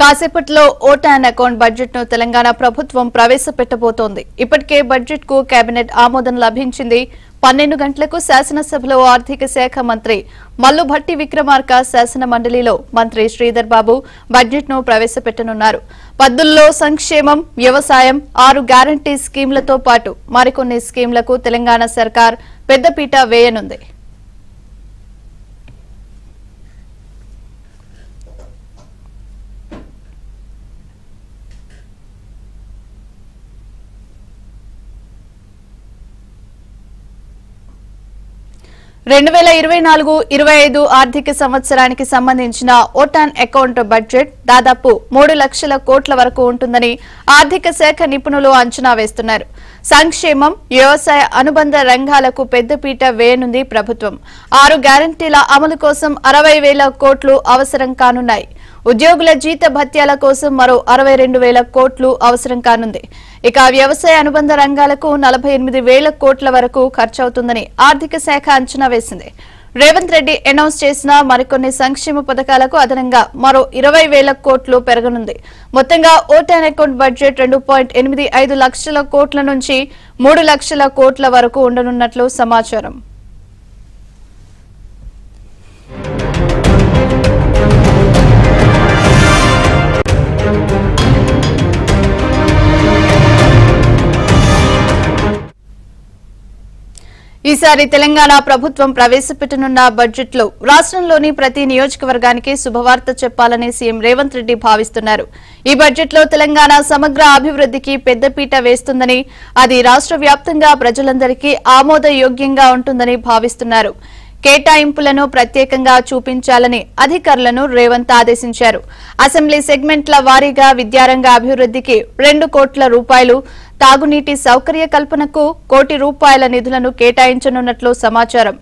కాసేపట్లో vote on account budget ను తెలంగాణ ప్రభుత్వం ప్రవేశపెట్టబోతోంది. ఇప్పటికే బడ్జెట్ కు కేబినెట్ ఆమోదం లభించింది. 12 గంటలకు శాసనసభలో ఆర్థిక శాఖ మంత్రి మల్లు భట్టి విక్రమార్క శాసన మండలిలో మంత్రి శ్రీధర్ బాబు బడ్జెట్ ను ప్రవేశపెట్టనున్నారు. పద్దుల్లో సంక్షేమం, వ్యవసాయం, 6 గ్యారంటీ స్కీంలతో పాటు మరికొన్ని స్కీంలకు తెలంగాణ సర్కార్ పెద్దపీట వేయనుంది. రెండు 2024-25 ఆర్థిక సంవత్సరానికి సంబంధించిన ఓటాన్ అకౌంట్ బడ్జెట్ దాదాపు 3 లక్షల కోట్ల వరకు ఉంటుందని ఆర్థిక శాఖ నిపుణులు అంచనా వేస్తున్నారు. సంక్షేమం, వ్యవసాయ అనుబంధ రంగాలకు పెద్దపీట వేయనుంది ప్రభుత్వం. 6 గ్యారంటీల అమలు కోసం 60,000 కోట్లు అవసరం కానున్నాయి. ఉద్యోగుల జీత భత్యాల కోసం మరో 62,000 కోట్లు అవసరం కానుంది. ఇక వ్యవసాయ అనుబంధ రంగాలకు 48,000 కోట్ల వరకు ఖర్చవుతుందని ఆర్థిక శాఖ అంచనా వేసింది. రేవంత్ రెడ్డి అనౌన్స్ చేసిన మరికొన్ని సంక్షేమ పథకాలకు అదనంగా మరో 20,000 కోట్లు పెరగనుంది. మొత్తంగా ఓటాన్ అకౌంట్ బడ్జెట్ 2.85 లక్షల కోట్ల నుంచి 3 లక్షల కోట్ల వరకు ఉండనున్నట్లు సమాచారం. ఈసారి తెలంగాణ ప్రభుత్వం ప్రవేశపెట్టనున్న బడ్జెట్ లో రాష్ట్రంలోని ప్రతి నియోజకవర్గానికి శుభవార్త చెప్పాలని సీఎం రేవంత్ రెడ్డి భావిస్తున్నారు. ఈ బడ్జెట్ లో తెలంగాణ సమగ్ర అభివృద్ధికి పెద్దపీట వేస్తుందని, అది రాష్ట్ర వ్యాప్తంగా ప్రజలందరికీ ఆమోదయోగ్యంగా ఉంటుందని భావిస్తున్నారు. కేటాయింపులను ప్రత్యేకంగా చూపించాలని అధికారులను రేవంత్ ఆదేశించారు. అసెంబ్లీ సెగ్మెంట్ల వారీగా విద్యారంగ అభివృద్ధికి 2 కోట్ల రూపాయలు, తాగునీటి సౌకర్య కల్పనకు 1 కోటి రూపాయల నిధులను కేటాయించనున్నట్లు సమాచారం.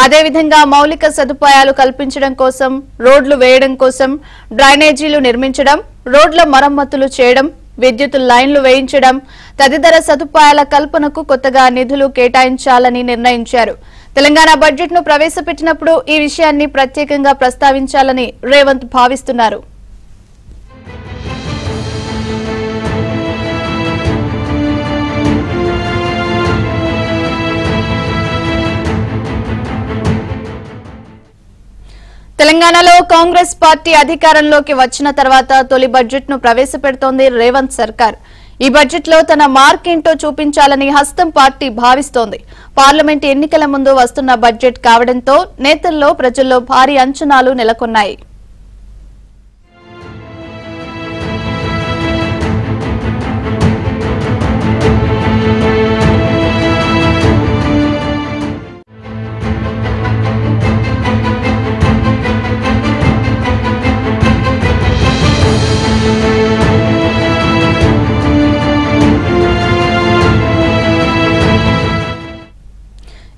అదేవిధంగా మౌలిక సదుపాయాలు కల్పించడం కోసం, రోడ్లు వేయడం కోసం, డ్రైనేజీలు నిర్మించడం, రోడ్ల మరమ్మతులు చేయడం, విద్యుత్ లైన్లు వేయించడం తదితర సదుపాయాల కల్పనకు కొత్తగా నిధులు కేటాయించాలని నిర్ణయించారు. తెలంగాణ బడ్జెట్ ను ప్రవేశపెట్టినప్పుడు ఈ విషయాన్ని ప్రత్యేకంగా ప్రస్తావించాలని రేవంత్ భావిస్తున్నారు. తెలంగాణలో కాంగ్రెస్ పార్టీ అధికారంలోకి వచ్చిన తర్వాత తొలి బడ్జెట్ ను ప్రవేశపెడుతోంది రేవంత్ సర్కార్. ఈ బడ్జెట్ లో తన మార్కేంటో చూపించాలని హస్తం పార్టీ భావిస్తోంది. పార్లమెంట్ ఎన్నికల ముందు వస్తున్న బడ్జెట్ కావడంతో నేతల్లో, ప్రజల్లో భారీ అంచనాలు నెలకొన్నాయి.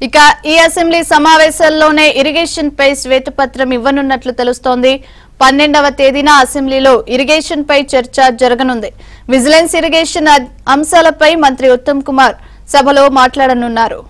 ఇక ఈ అసెంబ్లీ సమావేశాల్లోనే ఇరిగేషన్ పై శ్వేతపత్రం ఇవ్వనున్నట్లు తెలుస్తోంది. 12వ తేదీన అసెంబ్లీలో ఇరిగేషన్ పై చర్చ జరగనుంది. విజిలెన్స్, ఇరిగేషన్ అంశాలపై మంత్రి ఉత్తమ్ కుమార్ సభలో మాట్లాడనున్నారు.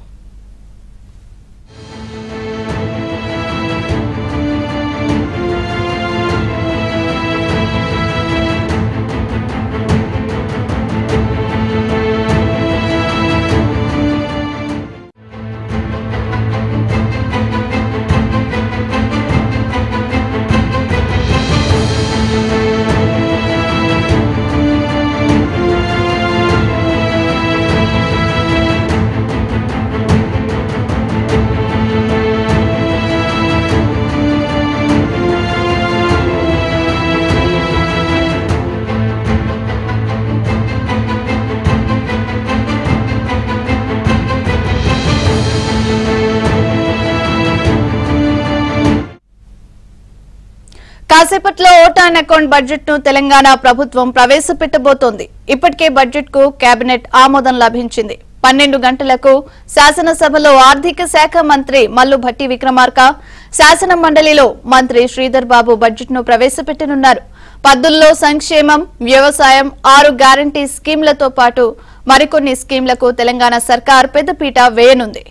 కాసేపట్లో ఓటాన్ అకౌంట్ బడ్జెట్ ను తెలంగాణ ప్రభుత్వం ప్రవేశపెట్టబోతోంది. ఇప్పటికే బడ్జెట్ కు కేబినెట్ ఆమోదం లభించింది. 12 గంటలకు శాసనసభలో ఆర్థిక శాఖ మంత్రి మల్లు భట్టి విక్రమార్క, శాసన మండలిలో మంత్రి శ్రీధర్ బాబు బడ్జెట్ ను ప్రవేశపెట్టనున్నారు. పద్దుల్లో సంక్షేమం, వ్యవసాయం, 6 గ్యారంటీ స్కీంలతో పాటు మరికొన్ని స్కీంలకు తెలంగాణ సర్కార్ పెద్దపీట వేయనుంది.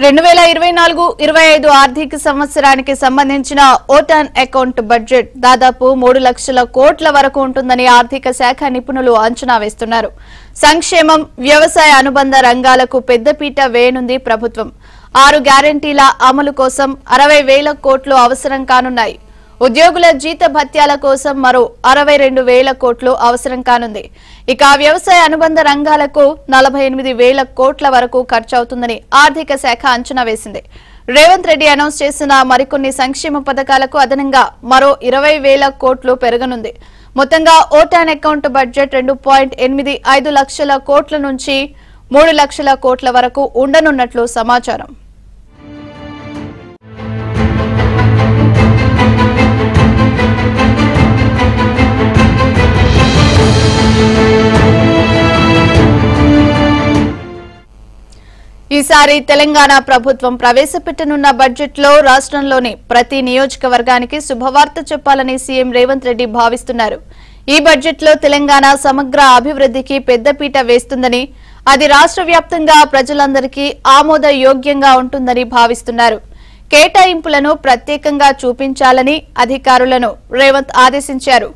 2024-25 ఆర్థిక సంవత్సరానికి సంబంధించిన ఓటాన్ అకౌంట్ బడ్జెట్ దాదాపు 3 లక్షల కోట్ల వరకు ఉంటుందని ఆర్థిక శాఖ నిపుణులు అంచనా వేస్తున్నారు. సంక్షేమం, వ్యవసాయ అనుబంధ రంగాలకు పెద్దపీట వేయనుంది ప్రభుత్వం. 6 గ్యారంటీల అమలు కోసం 60,000 కోట్లు అవసరం కానున్నాయి. ఉద్యోగుల జీత భత్యాల కోసం మరో 62,000 కోట్లు అవసరం కానుంది. ఇక వ్యవసాయ అనుబంధ రంగాలకు 48,000 కోట్ల వరకు ఖర్చవుతుందని ఆర్థిక శాఖ అంచనా వేసింది. రేవంత్ రెడ్డి అనౌన్స్ చేసిన మరికొన్ని సంక్షేమ పథకాలకు అదనంగా మరో 20,000 కోట్లు పెరగనుంది. మొత్తంగా ఓటాన్ అకౌంట్ బడ్జెట్ 2.85 లక్షల కోట్ల నుంచి 3 లక్షల కోట్ల వరకు ఉండనున్నట్లు సమాచారం. ఈసారి తెలంగాణ ప్రభుత్వం ప్రవేశపెట్టనున్న బడ్జెట్లో రాష్ట్రంలోని ప్రతి నియోజకవర్గానికి శుభవార్త చెప్పాలని సీఎం రేవంత్ రెడ్డి భావిస్తున్నారు. ఈ బడ్జెట్లో తెలంగాణ సమగ్ర అభివృద్ధికి పెద్దపీట వేస్తుందని, అది రాష్ట్ర వ్యాప్తంగా ప్రజలందరికీ ఆమోదయోగ్యంగా ఉంటుందని భావిస్తున్నారు. కేటాయింపులను ప్రత్యేకంగా చూపించాలని అధికారులను రేవంత్ ఆదేశించారు.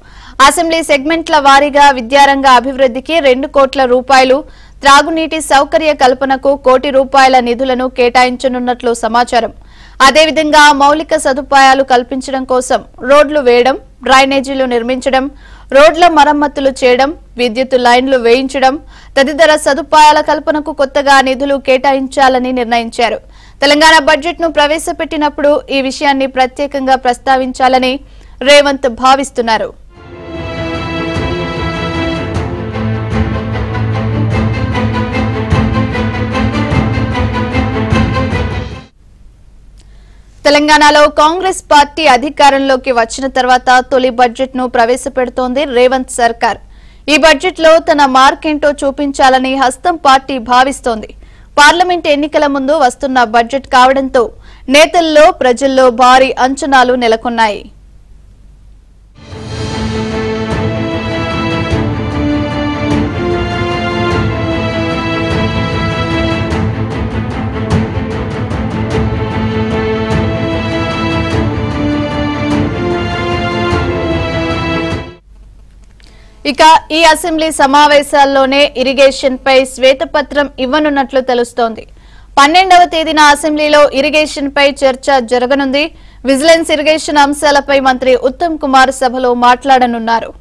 అసెంబ్లీ సెగ్మెంట్ల వారీగా విద్యారంగ అభివృద్ధికి 2 కోట్ల రూపాయలు, త్రాగునీటి సౌకర్య కల్పనకు 1 కోటి రూపాయల నిధులను కేటాయించనున్నట్లు సమాచారం. అదేవిధంగా మౌలిక సదుపాయాలు కల్పించడం కోసం రోడ్లు వేయడం, డ్రైనేజీలు నిర్మించడం, రోడ్ల మరమ్మతులు చేయడం, విద్యుత్ లైన్లు వేయించడం తదితర సదుపాయాల కల్పనకు కొత్తగా నిధులు కేటాయించాలని నిర్ణయించారు. తెలంగాణ బడ్జెట్ ను ప్రవేశపెట్టినప్పుడు ఈ విషయాన్ని ప్రత్యేకంగా ప్రస్తావించాలని రేవంత్ భావిస్తున్నారు. తెలంగాణలో కాంగ్రెస్ పార్టీ అధికారంలోకి వచ్చిన తర్వాత తొలి బడ్జెట్ ను ప్రవేశపెడుతోంది రేవంత్ సర్కార్. ఈ బడ్జెట్ లో తన మార్కేంటో చూపించాలని హస్తం పార్టీ భావిస్తోంది. పార్లమెంట్ ఎన్నికల ముందు వస్తున్న బడ్జెట్ కావడంతో నేతల్లో, ప్రజల్లో భారీ అంచనాలు నెలకొన్నాయి. ఇక ఈ అసెంబ్లీ సమావేశాల్లోనే ఇరిగేషన్ పై శ్వేతపత్రం ఇవ్వనున్నట్లు తెలుస్తోంది. 12వ తేదీన అసెంబ్లీలో ఇరిగేషన్ పై చర్చ జరగనుంది. విజిలెన్స్, ఇరిగేషన్ అంశాలపై మంత్రి ఉత్తమ్ కుమార్ సభలో మాట్లాడనున్నారు.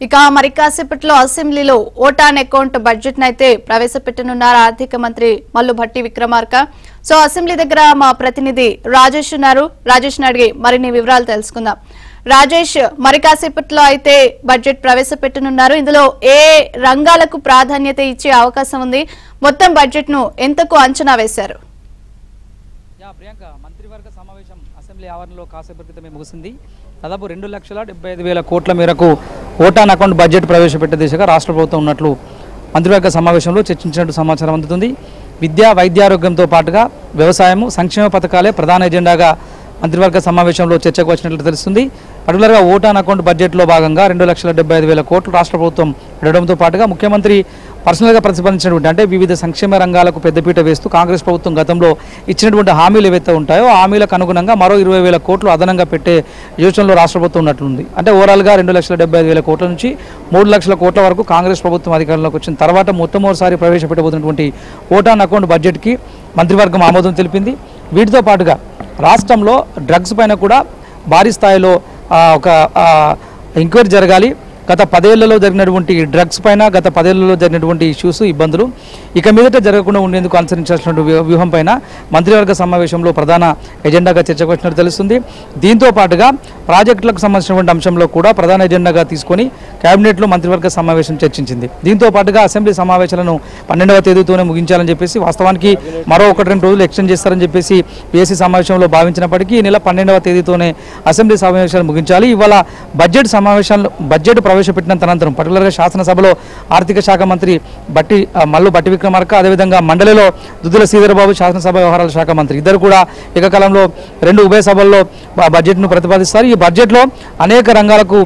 ఇక మరి కాసేపట్లో అసెంబ్లీలో ఓటాన్ అకౌంట్ బడ్జెట్ నైతే ప్రవేశపెట్టనున్నారు ఆర్థిక మంత్రి మల్లు భట్టి విక్రమార్క. సో అసెంబ్లీ దగ్గర మా ప్రతినిధి రాజేష్ ఉన్నారు. రాజేష్ అడిగి మరిన్ని వివరాలు తెలుసుకుందాం. రాజేష్, మరి కాసేపట్లో అయితే బడ్జెట్ ప్రవేశపెట్టనున్నారు. ఇందులో ఏ రంగాలకు ప్రాధాన్యత ఇచ్చే అవకాశం ఉంది? మొత్తం బడ్జెట్ ను ఎంతకు అంచనా వేశారు? ప్రియాంక, మంత్రివర్గ సమావేశం అసెంబ్లీ ఆవరణలో కాసేపటి క్రితమే ముగిసింది. దాదాపు 2,75,000 కోట్ల మేరకు ఓటాన్ అకౌంట్ బడ్జెట్ ప్రవేశపెట్టే దిశగా రాష్ట్ర ప్రభుత్వం ఉన్నట్లు మంత్రివర్గ సమావేశంలో చర్చించినట్టు సమాచారం అందుతుంది. విద్య, వైద్యారోగ్యంతో పాటుగా వ్యవసాయం, సంక్షేమ పథకాలే ప్రధాన ఎజెండాగా మంత్రివర్గ సమావేశంలో చర్చకు వచ్చినట్లు తెలుస్తుంది. పర్టికులర్గా ఓటాన్ అకౌంట్ బడ్జెట్లో భాగంగా 2,75,000 కోట్లు రాష్ట్ర ప్రభుత్వం పెట్టడంతో పాటుగా ముఖ్యమంత్రి పర్సనల్గా ప్రతిపాదించినటువంటి అంటే వివిధ సంక్షేమ రంగాలకు పెద్దపీట వేస్తూ కాంగ్రెస్ ప్రభుత్వం గతంలో ఇచ్చినటువంటి హామీలు ఏవైతే ఉంటాయో ఆ హామీలకు అనుగుణంగా మరో 20,000 కోట్లు అదనంగా పెట్టే యోచనలో రాష్ట్ర ప్రభుత్వం ఉన్నట్లుంది. అంటే ఓవరాల్గా 2,75,000 కోట్ల నుంచి 3 లక్షల కోట్ల వరకు కాంగ్రెస్ ప్రభుత్వం అధికారంలోకి వచ్చిన తర్వాత మొట్టమొదటిసారి ప్రవేశపెట్టబోతున్నటువంటి ఓటాన్ అకౌంట్ బడ్జెట్కి మంత్రివర్గం ఆమోదం తెలిపింది. వీటితో పాటుగా రాష్ట్రంలో డ్రగ్స్ పైన కూడా భారీ స్థాయిలో ఒక ఎంక్వైరీ జరగాలి. గత 10 ఏళ్లలో జరిగినటువంటి డ్రగ్స్ పైన గత 10 ఏళ్లలో జరిగినటువంటి ఇష్యూస్, ఇబ్బందులు ఇక మీదట జరగకుండా ఉండేందుకు అనుసరించాల్సిన వ్యూహం పైన మంత్రివర్గ సమావేశంలో ప్రధాన ఎజెండాగా చర్చకు వచ్చినట్టు తెలుస్తుంది. దీంతో పాటుగా ప్రాజెక్టులకు సంబంధించినటువంటి అంశంలో కూడా ప్రధాన ఎజెండాగా తీసుకొని కేబినెట్లో మంత్రివర్గ సమావేశం చర్చించింది. దీంతో పాటుగా అసెంబ్లీ సమావేశాలను 12వ తేదీతోనే ముగించాలని చెప్పేసి, వాస్తవానికి మరో 1-2 రోజులు ఎక్స్టెండ్ చేస్తారని చెప్పేసి పీఎస్సీ సమావేశంలో భావించినప్పటికీ ఈ నెల 12వ తేదీతోనే అసెంబ్లీ సమావేశాలు ముగించాలి. ఇవాళ బడ్జెట్ ప్రవేశపెట్టిన అనంతరం పర్టికులర్గా శాసనసభలో ఆర్థిక శాఖ మంత్రి మల్లు బట్టి విక్రమార్క, అదేవిధంగా మండలిలో దుద్దుల శ్రీధరబాబు శాసనసభ వ్యవహారాల శాఖ మంత్రి ఇద్దరు కూడా ఏకకాలంలో 2 ఉభయ సభల్లో బడ్జెట్ను ప్రతిపాదిస్తారు. ఈ బడ్జెట్లో అనేక రంగాలకు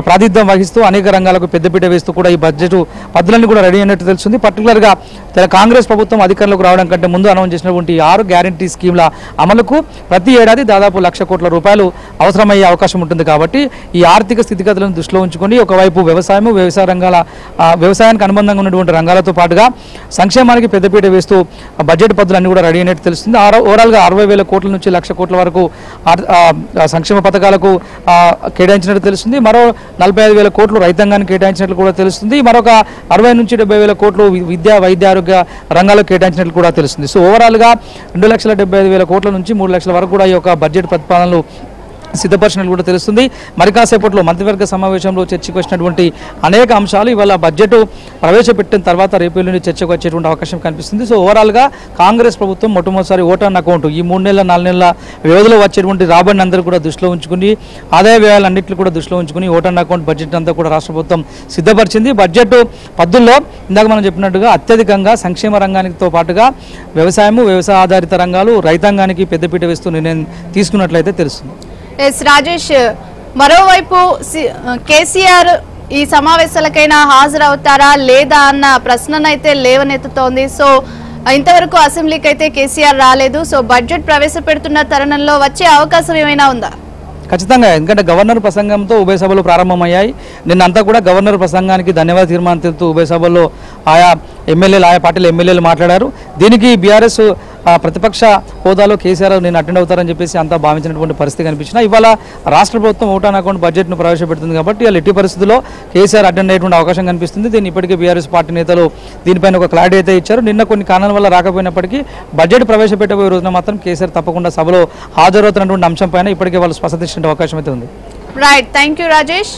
ప్రాతినిధ్యం వహిస్తూ అనేక రంగాలకు పెద్దపీట వేస్తూ కూడా ఈ బడ్జెట్ పద్ధతులన్నీ కూడా రెడీ అయినట్టు తెలుస్తుంది. పర్టికులర్గా కాంగ్రెస్ ప్రభుత్వం అధికారంలోకి రావడం కంటే ముందు అనౌన్స్ చేసినటువంటి 6 గ్యారంటీ స్కీమ్ల అమలుకు ప్రతి ఏడాది దాదాపు 1,00,000 కోట్ల రూపాయలు అవసరమయ్యే అవకాశం ఉంటుంది. కాబట్టి ఈ ఆర్థిక స్థితిగతులను దృష్టిలో ఉంచుకొని ఒకవైపు వ్యవసాయానికి అనుబంధంగా ఉన్నటువంటి రంగాలతో పాటుగా సంక్షేమానికి పెద్దపీట వేస్తూ బడ్జెట్ పద్ధతులన్నీ కూడా రెడీ అయినట్టు తెలుస్తుంది. ఓవరాల్గా 60,000 కోట్ల నుంచి 1,00,000 కోట్ల వరకు సంక్షేమ పథకాలకు కేటాయించినట్టు తెలుస్తుంది. మరో 45,000 కోట్లు రైతాంగానికి కేటాయించినట్లు కూడా తెలుస్తుంది. మరొక 60,000 నుంచి 70,000 కోట్లు విద్యా వైద్య ఆరోగ్య రంగాలకు కేటాయించినట్లు కూడా తెలుస్తుంది. సో ఓవరాల్గా 2,75,000 కోట్ల నుంచి 3 లక్షల వరకు కూడా ఈ యొక్క బడ్జెట్ ప్రతిపాదనలు సిద్ధపరిచినట్లు కూడా తెలుస్తుంది. మరి కాసేపట్లో మంత్రివర్గ సమావేశంలో చర్చకు వచ్చినటువంటి అనేక అంశాలు ఇవాళ బడ్జెట్ ప్రవేశపెట్టిన తర్వాత రేపు ఎల్లుండి చర్చకు వచ్చేటువంటి అవకాశం కనిపిస్తుంది. సో ఓవరాల్గా కాంగ్రెస్ ప్రభుత్వం మొట్టమొదటిసారి ఓట్ ఆన్ అకౌంట్ ఈ 3 నెలల 4 నెలల వ్యవధిలో వచ్చేటువంటి రాబడిని అందరూ కూడా దృష్టిలో ఉంచుకుని ఆదాయ వ్యయాలన్నింటినీ కూడా దృష్టిలో ఉంచుకుని ఓట్ ఆన్ అకౌంట్ బడ్జెట్ అంతా కూడా రాష్ట్ర ప్రభుత్వం సిద్ధపరిచింది. బడ్జెట్ పద్ధతుల్లో ఇందాక మనం చెప్పినట్టుగా అత్యధికంగా సంక్షేమ రంగానితో పాటుగా వ్యవసాయ ఆధారిత రంగాలు రైతాంగానికి పెద్దపీట వేస్తూ నిర్ణయం తీసుకున్నట్లయితే తెలుస్తుంది. రాజేష్, మరోవైపు కేసీఆర్ ఈ సమావేశాలకైనా హాజరవుతారా లేదా అన్న ప్రశ్ననైతే లేవనెత్తుతోంది. సో ఇంతవరకు అసెంబ్లీకి అయితే కేసీఆర్ రాలేదు. సో బడ్జెట్ ప్రవేశపెడుతున్న తరుణంలో వచ్చే అవకాశం ఏమైనా ఉందా? ఖచ్చితంగా, ఎందుకంటే గవర్నర్ ప్రసంగంతో ఉభయ సభలు ప్రారంభమయ్యాయి. నిన్నంతా కూడా గవర్నర్ ప్రసంగానికి ధన్యవాద తీర్మానం తెలుపుతూ ఉభయ సభల్లో ఆయా పార్టీల ఎమ్మెల్యేలు మాట్లాడారు. దీనికి బీఆర్ఎస్ ప్రతిపక్ష హోదాలో కేసీఆర్ నేను అటెండ్ అవుతారని చెప్పేసి అంతా భావించినటువంటి పరిస్థితి కనిపించినా ఇవాళ రాష్ట్ర ప్రభుత్వం ఓట్ ఆన్ అకౌంట్ బడ్జెట్ను ప్రవేశపెడుతుంది కాబట్టి వాళ్ళు ఎట్టి పరిస్థితుల్లో కేసీఆర్ అటెండ్ అయ్యేటువంటి అవకాశం కనిపిస్తుంది. దీన్ని ఇప్పటికే బీఆర్ఎస్ పార్టీ నేతలు దీనిపైన ఒక క్లారిటీ అయితే ఇచ్చారు. నిన్న కొన్ని కారణాల వల్ల రాకపోయినప్పటికీ బడ్జెట్ ప్రవేశపెట్టబోయే రోజున మాత్రం కేసీఆర్ తప్పకుండా సభలో హాజరవుతున్నటువంటి అంశం పైన ఇప్పటికే వాళ్ళు స్పష్టత ఇచ్చే అవకాశం అయితే ఉంది. Right, thank you Rajesh.